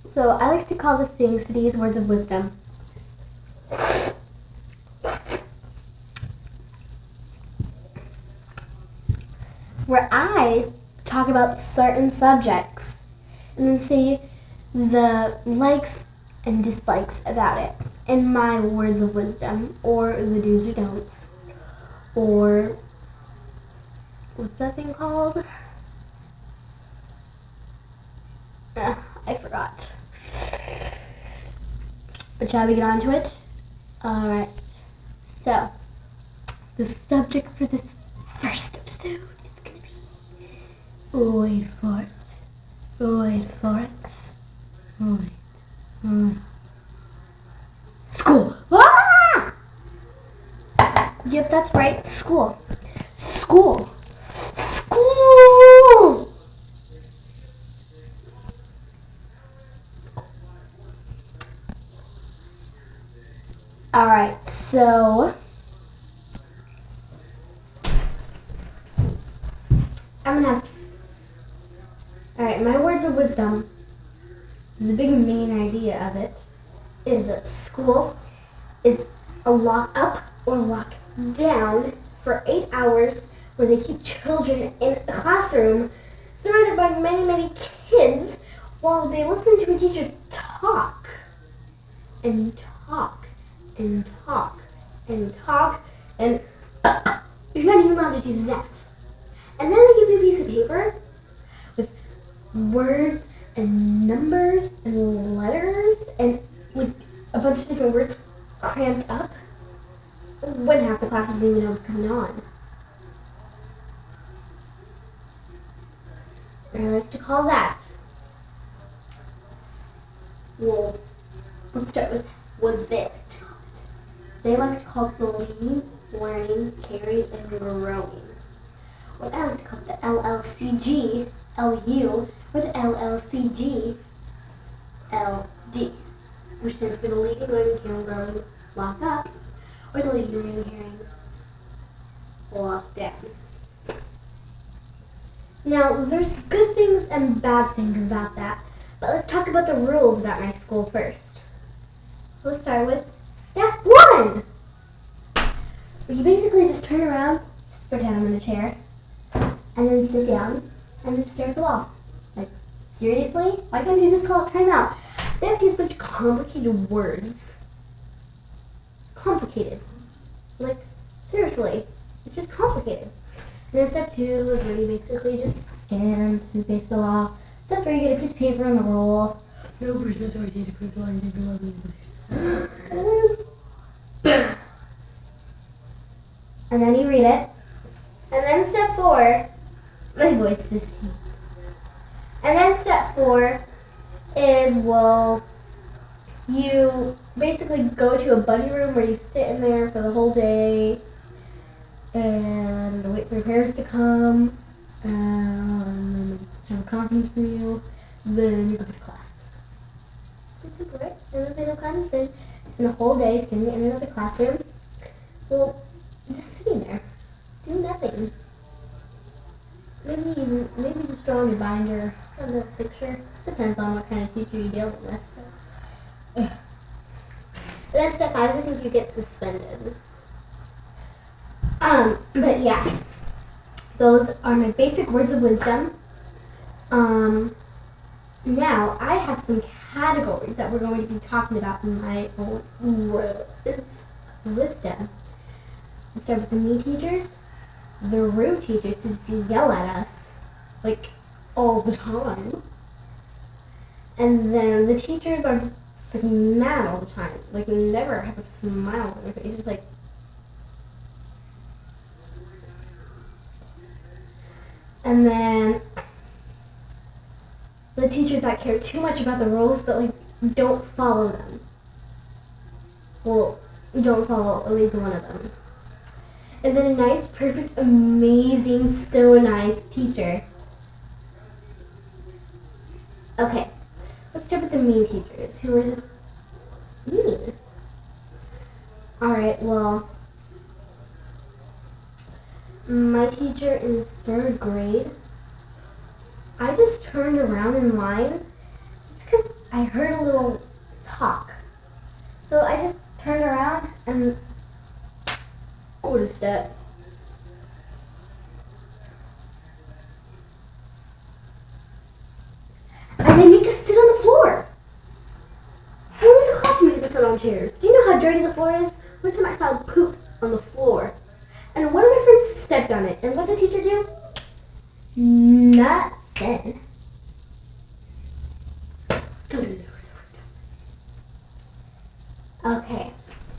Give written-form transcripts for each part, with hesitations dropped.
So I like to call this thing Sadias words of wisdom. Where I talk about certain subjects and then say the likes and dislikes about it in my words of wisdom, or the do's or don'ts, or what's that thing called? I forgot. But shall we get on to it? Alright. So, the subject for this first episode is going to be... Wait for it. Wait for it. Wait. School. Ah! Yep, that's right. School. School. School! Alright, so... I'm gonna have... Alright, my words of wisdom, the big main idea of it, is that school is a lock up or lock down for 8 hours where they keep children in a classroom surrounded by many, many kids while they listen to a teacher talk and talk and talk and talk and you're not even allowed to do that. And then they give you a piece of paper with words and numbers and letters and like a bunch of different words cramped up when half the classes didn't even know what's going on. And I like to call that, well, let's start with what they like to call it. They like to call it the learning, caring, and growing. What I like to call it the LLCG, LU, or the LLCG, LD, which stands for the leading, learning, caring, growing, lock up, or the leading, learning, caring, lock down. Now, there's good things and bad things about that, but let's talk about the rules about my school first. We'll start with step 1. Where you basically just turn around, just pretend I'm in a chair, and then sit down and then stare at the wall. Like, seriously? Why can't you just call it timeout? They have to use a bunch of complicated words. Complicated. Like, seriously. It's just complicated. And then step 2 is where you basically just stand and face the wall. Step 3, you get a piece of paper on the roll. No personal authority to prove anything below the and then you read it. And then step 4, my voice just changed. And then step 4 is, well, you basically go to a buddy room where you sit in there for the whole day and wait for your parents to come and have a conference for you, then you go to class. It's simple, right? And then no kind of thing. You spend a whole day standing in another classroom, well, just sitting there, doing nothing. Maybe just drawing a binder on the picture. Depends on what kind of teacher you're dealing with. And then step 5, I think you get suspended. But yeah, those are my basic words of wisdom. Now I have some categories that we're going to be talking about in my words of wisdom. Let's start with the mean teachers, the rude teachers who just yell at us, like, all the time. And then the teachers are just like mad all the time. Like, never have a smile on their face. It's like, and then the teachers that care too much about the rules, but like don't follow them. Well, don't follow at least one of them. And then a nice, perfect, amazing, so nice teacher. Okay, let's start with the mean teachers who are just mean. Alright, well, my teacher in 3rd grade, I just turned around in line just because I heard a little talk. So I just turned around and go to step. And they make us sit on the floor. I went to class to make us sit on chairs. Do you know how dirty the floor is? One time I saw poop on the floor. And one of my friends stepped on it. And what did the teacher do? Nothing. Okay.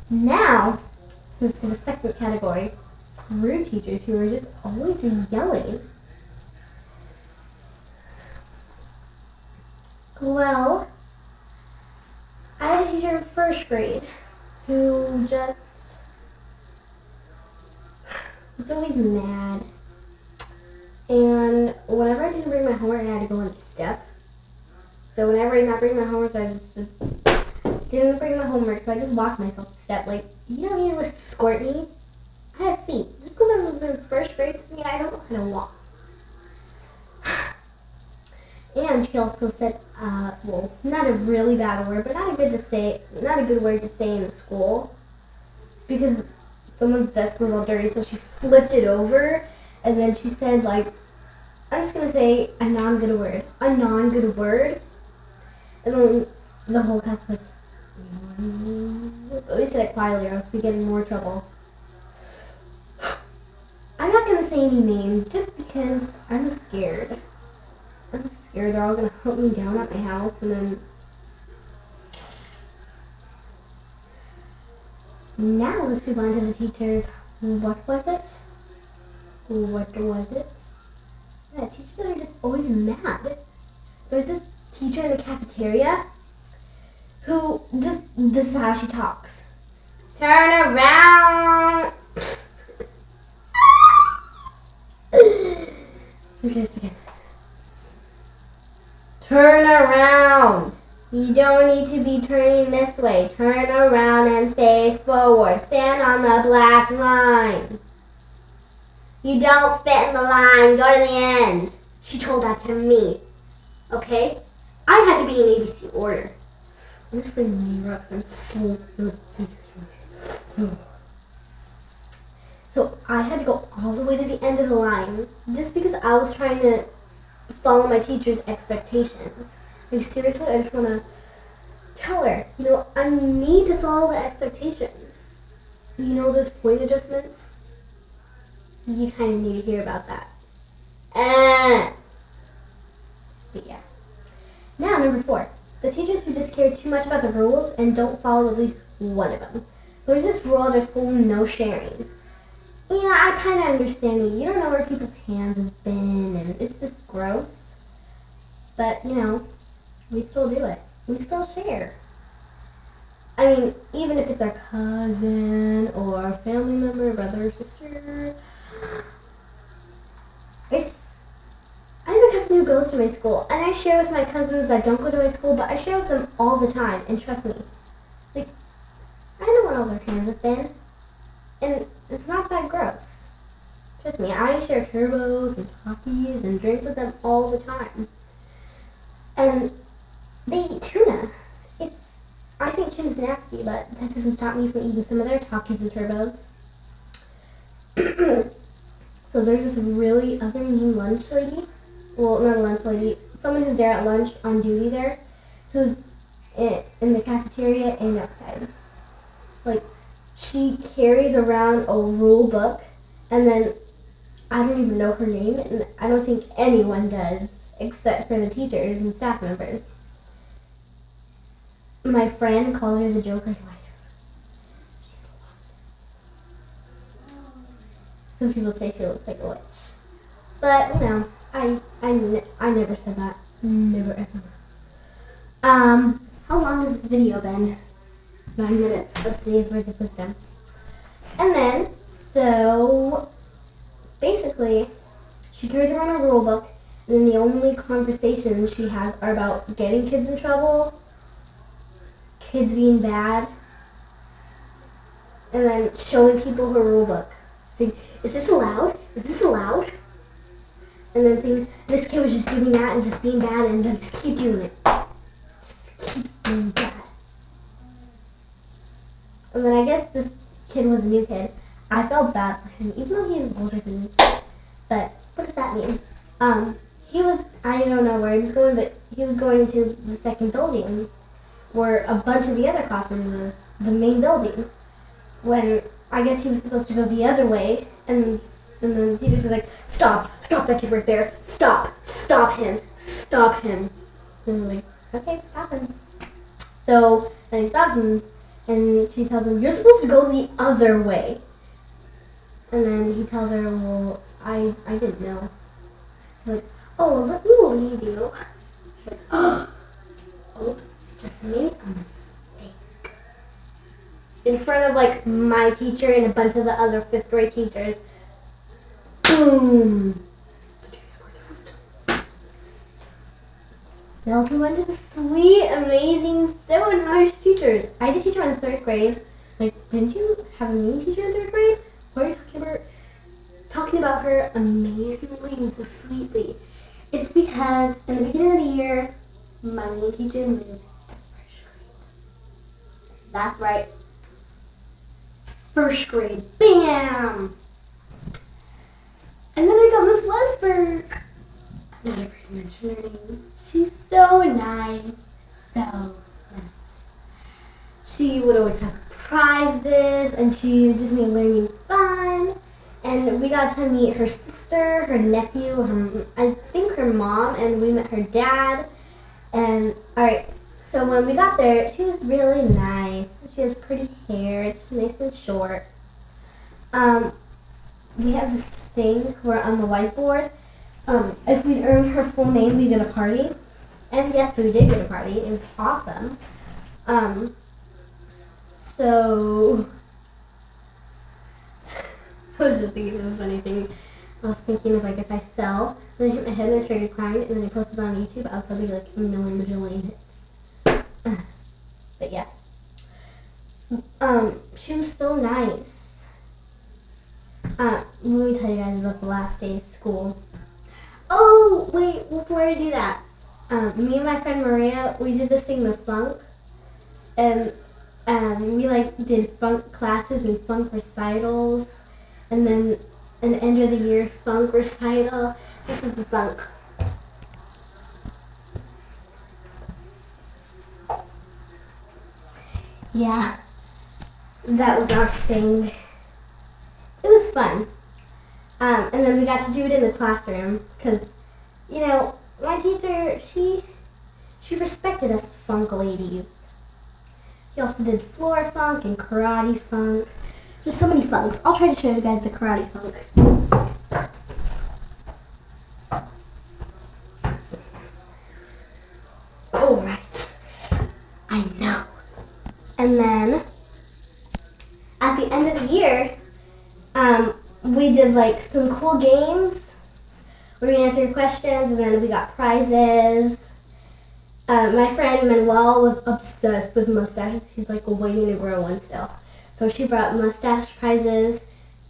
Now, let's move to the second category. Rude teachers who are just always yelling. Well, I had a teacher in first grade who just was always mad. And whenever I didn't bring my homework, I had to go and step. So whenever I did not bring my homework, I just didn't bring my homework, so I just walked myself to step. Like, you don't need to escort me. I have feet. Just because I was in first grade doesn't mean I don't know how to walk. And she also said, well, not a really bad word, but not a good word to say in school, because someone's desk was all dirty, so she flipped it over, and then she said, like, I'm just gonna say a non-good word, and then the whole class was like, but we said it quietly, or else we get in more trouble. I'm not gonna say any names, just because I'm scared. They're all gonna hunt me down at my house, and then now let's move on to the teachers. What was it? Yeah, teachers that are just always mad. There's this teacher in the cafeteria who just, this is how she talks. Turn around! Okay, again. Turn around! You don't need to be turning this way. Turn around and face forward. Stand on the black line. You don't fit in the line. Go to the end. She told that to me. Okay? I had to be in ABC order. I'm just going to leave because I'm so So I had to go all the way to the end of the line just because I was trying to follow my teacher's expectations. Like, seriously, I just want to tell her, I need to follow the expectations. Those point adjustments? You kind of need to hear about that. But yeah. Now, number 4. The teachers who just care too much about the rules and don't follow at least one of them. There's this rule at our school, no sharing. Yeah, I kind of understand it. You don't know where people's hands have been, and it's just gross. But, we still do it. We still share. I mean, even if it's our cousin or family member, brother or sister. I have a cousin who goes to my school, and I share with my cousins that don't go to my school, but I share with them all the time, and trust me, like, I know where all their hands have been, and it's not that gross. Trust me, I share turbos and Takis and drinks with them all the time. And they eat tuna. I think tuna's nasty, but that doesn't stop me from eating some of their Takis and turbos. So there's this really other mean lunch lady. Well, not a lunch lady. Someone who's there at lunch on duty there, who's in the cafeteria and outside. Like, she carries around a rule book, and then I don't even know her name, and I don't think anyone does, except for the teachers and staff members. My friend calls her the Joker's wife. Some people say she looks like a witch. But, I never said that. Never ever. How long has this video been? 9 minutes of Sadias words of wisdom. And then, so, basically, she carries around a rule book, and then the only conversations she has are about getting kids in trouble, kids being bad, and then showing people her rule book. Saying, is this allowed? Is this allowed? And then saying, this kid was just doing that and just being bad, and then just keep doing it. Just really bad. And then I guess this kid was a new kid. I felt bad for him, even though he was older than me. But what does that mean? He was, I don't know where he was going, but he was going into the second building where a bunch of the other classrooms is, the main building. When I guess he was supposed to go the other way, and then the teachers were like, stop that kid right there, stop him. And I'm like, okay, stop him. So then he stops him, and she tells him, you're supposed to go the other way. And then he tells her, well, I didn't know. She's like, oh, let me lead you. She's like, oh, oops, just made a mistake. In front of like my teacher and a bunch of the other 5th grade teachers. Boom. Then also went to the sweet, amazing, so nice teachers. I had a teacher in 3rd grade. Like, didn't you have a mean teacher in 3rd grade? What are you talking about her amazingly and so sweetly? It's because in the beginning of the year, my mean teacher moved to 1st grade. That's right. 1st grade. Bam! And then I got Miss Westberg. I'm not afraid to mention her name. She's so nice. So nice. She would always have prizes, and she just made learning fun. And we got to meet her sister, her nephew, I think her mom, and we met her dad. And alright, so when we got there, she was really nice. She has pretty hair. It's nice and short. We have this thing where on the whiteboard, if we'd earn her full name, we'd get a party. And yes, we did get a party. It was awesome. So I was just thinking of a funny thing. I was thinking of like if I fell, then I hit my head and I started crying, and then I posted it on YouTube, I would probably get like a million bajillion hits. But yeah. She was so nice. Let me tell you guys about the last day of school. Oh, wait, before I do that, me and my friend Maria, we did this thing with funk, and we like did funk classes and funk recitals, and then an end of the year funk recital. This is the funk. Yeah, that was our thing. It was fun. And then we got to do it in the classroom because, you know, my teacher, she respected us funk ladies. She also did floor funk and karate funk. Just so many funks. I'll try to show you guys the karate funk. Alright. I know. And then, at the end of the year, we did like some cool games where we answered questions, and then we got prizes. My friend Manuel was obsessed with mustaches. He's like waiting to grow one still. So she brought mustache prizes.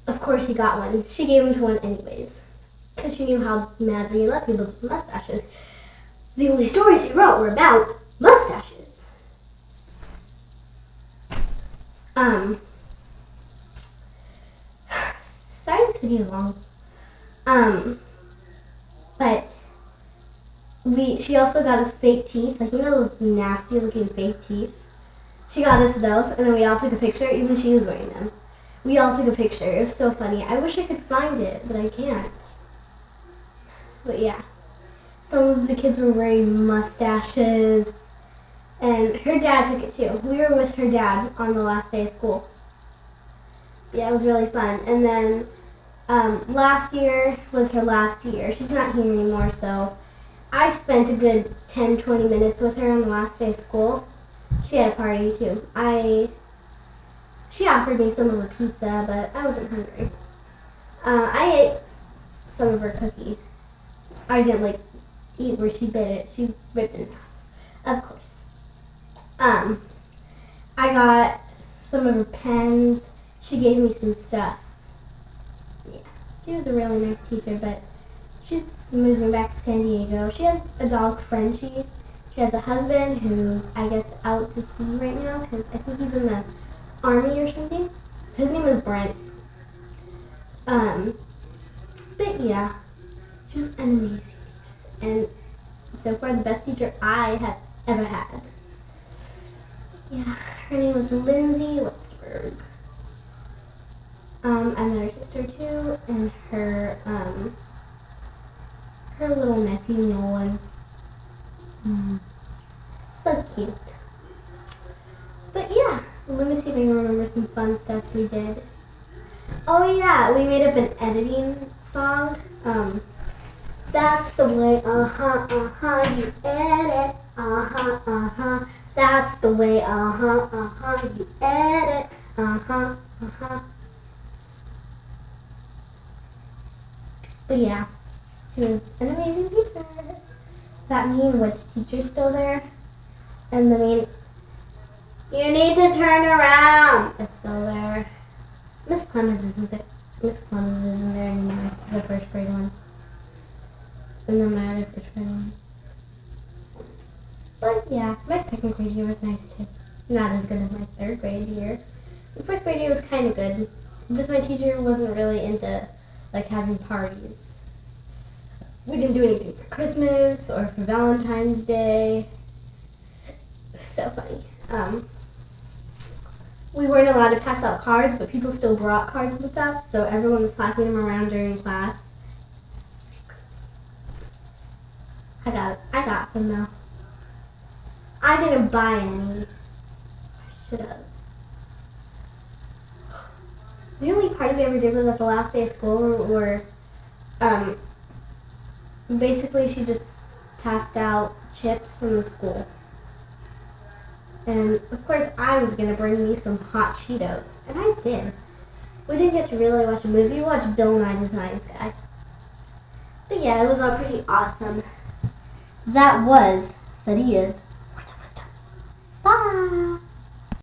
Of course he got one. She gave him to one anyways, because she knew how madly he loved people with mustaches. The only stories he wrote were about mustaches. Science video is long. But she also got us fake teeth. Like, you know those nasty looking fake teeth? She got us those, and then we all took a picture. Even she was wearing them. We all took a picture. It was so funny. I wish I could find it, but I can't. But yeah. Some of the kids were wearing mustaches, and her dad took it too. We were with her dad on the last day of school. Yeah, it was really fun. And then last year was her last year. She's not here anymore, so I spent a good 10-20 minutes with her on the last day of school. She had a party too. She offered me some of her pizza, but I wasn't hungry. I ate some of her cookie. I didn't like eat where she bit it. She ripped it in half, of course. I got some of her pens. She gave me some stuff. Yeah, she was a really nice teacher, but she's moving back to San Diego. She has a dog, Frenchie. She has a husband who's, I guess, out to sea right now because I think he's in the army or something. His name is Brent. But yeah, she was an amazing teacher, and so far the best teacher I have ever had. Yeah, her name was Lindsay Westberg. I met her sister too, and her little nephew Nolan. So cute. But yeah, let me see if I can remember some fun stuff we did. Oh yeah, we made up an editing song. That's the way, you edit. That's the way, you edit. But yeah, she was an amazing teacher. Does that mean which teacher's still there? And the main, you need to turn around, is still there. Miss Clemens isn't there. Miss Clemens isn't there anymore. The first grade one. And then my other first grade one. But yeah, my second grade year was nice too. Not as good as my third grade year. My fourth grade year was kind of good. Just my teacher wasn't really into like having parties. We didn't do anything for Christmas or for Valentine's Day. It was so funny. We weren't allowed to pass out cards, but people still brought cards and stuff, so everyone was passing them around during class. I got some though. I didn't buy any. I should have. The only party we ever did was at the last day of school where basically she just passed out chips from the school. And of course I was going to bring me some hot Cheetos. And I did. We didn't get to really watch a movie. We watched Bill Nye the Science Guy. But yeah, it was all pretty awesome. That was Sadias